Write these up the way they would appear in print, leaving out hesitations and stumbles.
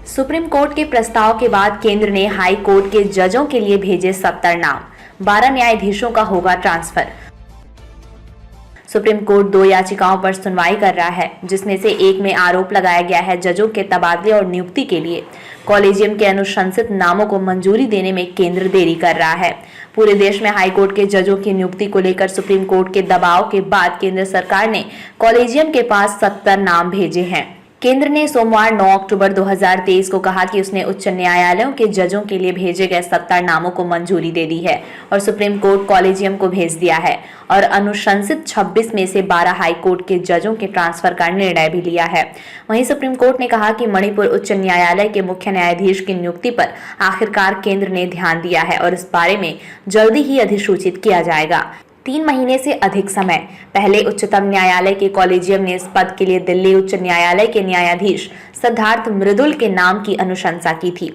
Supreme court के प्रस्ताव के बाद केंद्र ने हाई कोर्ट के जजों के लिए भेजे 70 नाम। 12 न्यायाधीशों का होगा ट्रांसफर। सुप्रीम कोर्ट 2 याचिकाओं पर सुनवाई कर रहा है, जिसमें से एक में आरोप लगाया गया है जजों के तबादले और नियुक्ति के लिए कॉलेजियम के अनुशंसित नामों को मंजूरी देने में केंद्र देरी कर रहा है। पूरे देश में हाईकोर्ट के जजों की नियुक्ति को लेकर सुप्रीम कोर्ट के दबाव के बाद केंद्र सरकार ने कॉलेजियम के पास 70 नाम भेजे हैं। केंद्र ने सोमवार 9 अक्टूबर 2023 को कहा कि उसने उच्च न्यायालयों के जजों के लिए भेजे गए 70 नामों को मंजूरी दे दी है और सुप्रीम कोर्ट कॉलेजियम को भेज दिया है और अनुशंसित 26 में से 12 हाई कोर्ट के जजों के ट्रांसफर का निर्णय भी लिया है। वहीं सुप्रीम कोर्ट ने कहा कि मणिपुर उच्च न्यायालय के मुख्य न्यायाधीश की नियुक्ति पर आखिरकार केंद्र ने ध्यान दिया है और इस बारे में जल्दी ही अधिसूचित किया जाएगा। 3 महीने से अधिक समय पहले उच्चतम न्यायालय के कॉलेजियम ने इस पद के लिए दिल्ली उच्च न्यायालय के न्यायाधीश सिद्धार्थ मृदुल के नाम की अनुशंसा की थी।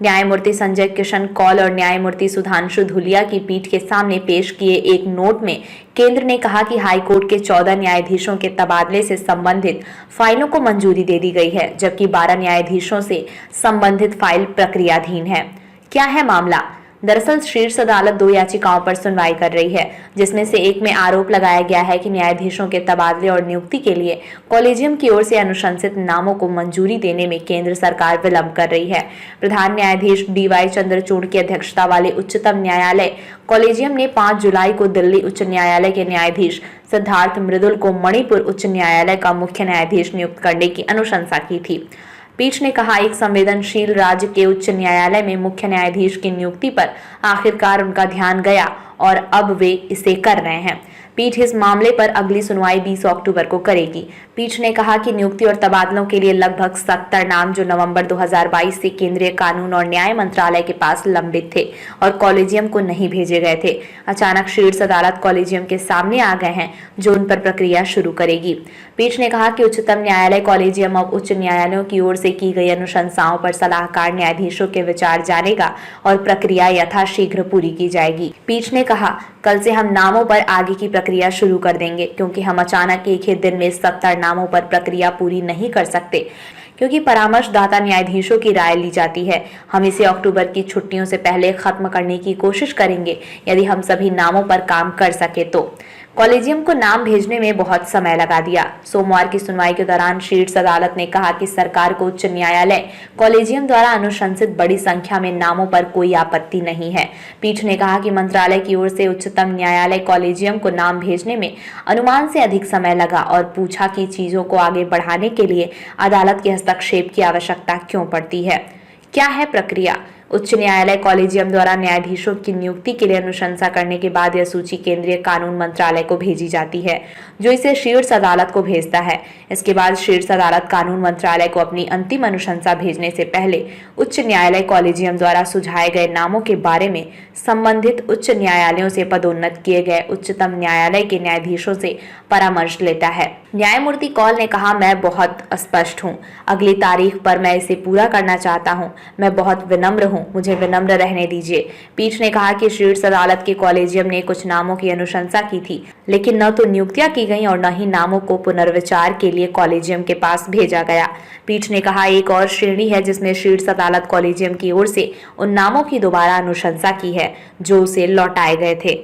न्यायमूर्ति संजय किशन कौल और न्यायमूर्ति सुधांशु धूलिया की पीठ के सामने पेश किए एक नोट में केंद्र ने कहा कि हाईकोर्ट के 14 न्यायाधीशों के तबादले से संबंधित फाइलों को मंजूरी दे दी गई है, जबकि 12 न्यायाधीशों से संबंधित फाइल प्रक्रियाधीन है। क्या है मामला? दरअसल शीर्ष अदालत 2 याचिकाओं पर सुनवाई कर रही है, जिसमें से एक में आरोप लगाया गया है कि न्यायाधीशों के तबादले और नियुक्ति के लिए कॉलेजियम की ओर से अनुशंसित नामों को मंजूरी देने में केंद्र सरकार विलंब कर रही है। प्रधान न्यायाधीश DY चंद्रचूड़ की अध्यक्षता वाले उच्चतम न्यायालय कॉलेजियम ने 5 जुलाई को दिल्ली उच्च न्यायालय के न्यायाधीश सिद्धार्थ मृदुल को मणिपुर उच्च न्यायालय का मुख्य न्यायाधीश नियुक्त करने की अनुशंसा की थी। पीठ ने कहा, एक संवेदनशील राज्य के उच्च न्यायालय में मुख्य न्यायाधीश की नियुक्ति पर आखिरकार उनका ध्यान गया और अब वे इसे कर रहे हैं। पीठ इस मामले पर अगली सुनवाई 20 अक्टूबर को करेगी। पीठ ने कहा कि नियुक्ति और तबादलों के लिए लगभग 70 नाम जो नवंबर 2022 से केंद्रीय कानून और न्याय मंत्रालय के पास लंबित थे और कॉलेजियम को नहीं भेजे गए थे, अचानक शीर्ष अदालत कॉलेजियम के सामने आ गए हैं, जो उन पर प्रक्रिया शुरू करेगी। पीठ ने कहा कि उच्चतम न्यायालय कॉलेजियम अब उच्च न्यायालयों की ओर से की गई अनुशंसाओं पर सलाहकार न्यायाधीशों के विचार जानेगा और प्रक्रिया यथाशीघ्र पूरी की जाएगी। पीठ ने कहा, कल से हम नामों पर आगे की प्रक्रिया शुरू कर देंगे, क्योंकि हम अचानक एक ही दिन में 70 नामों पर प्रक्रिया पूरी नहीं कर सकते, क्योंकि परामर्शदाता न्यायाधीशों की राय ली जाती है। हम इसे अक्टूबर की छुट्टियों से पहले खत्म करने की कोशिश करेंगे, यदि हम सभी नामों पर काम कर सके तो। कॉलेजियम को नाम भेजने में बहुत समय लगा दिया। सोमवार की सुनवाई के दौरान शीर्ष अदालत ने कहा कि सरकार को उच्च न्यायालय कॉलेजियम द्वारा अनुशंसित बड़ी संख्या में नामों पर कोई आपत्ति नहीं है। पीठ ने कहा कि मंत्रालय की ओर से उच्चतम न्यायालय कॉलेजियम को नाम भेजने में अनुमान से अधिक समय लगा और पूछा कि चीजों को आगे बढ़ाने के लिए अदालत के हस्तक्षेप की आवश्यकता क्यों पड़ती है। क्या है प्रक्रिया? उच्च न्यायालय कॉलेजियम द्वारा न्यायाधीशों की नियुक्ति के लिए अनुशंसा करने के बाद यह सूची केंद्रीय कानून मंत्रालय को भेजी जाती है, जो इसे शीर्ष अदालत को भेजता है। इसके बाद शीर्ष अदालत कानून मंत्रालय को अपनी अंतिम अनुशंसा भेजने से पहले उच्च न्यायालय कॉलेजियम द्वारा सुझाए गए नामों के बारे में संबंधित उच्च न्यायालयों से पदोन्नत किए गए उच्चतम न्यायालय के न्यायाधीशों से परामर्श लेता है। न्यायमूर्ति कौल ने कहा, मैं बहुत स्पष्ट हूँ, अगली तारीख पर मैं इसे पूरा करना चाहता हूँ। मैं बहुत विनम्र हूँ, मुझे विनम्र रहने दीजिए। पीठ ने कहा कि शीर्ष अदालत के कॉलेजियम ने कुछ नामों की अनुशंसा की थी, लेकिन न तो नियुक्तियां की गई और न ही नामों को पुनर्विचार के लिए कॉलेजियम के पास भेजा गया। पीठ ने कहा, एक और श्रेणी है जिसमें शीर्ष अदालत कॉलेजियम की ओर से उन नामों की दोबारा अनुशंसा की है जो उसे लौटाए गए थे।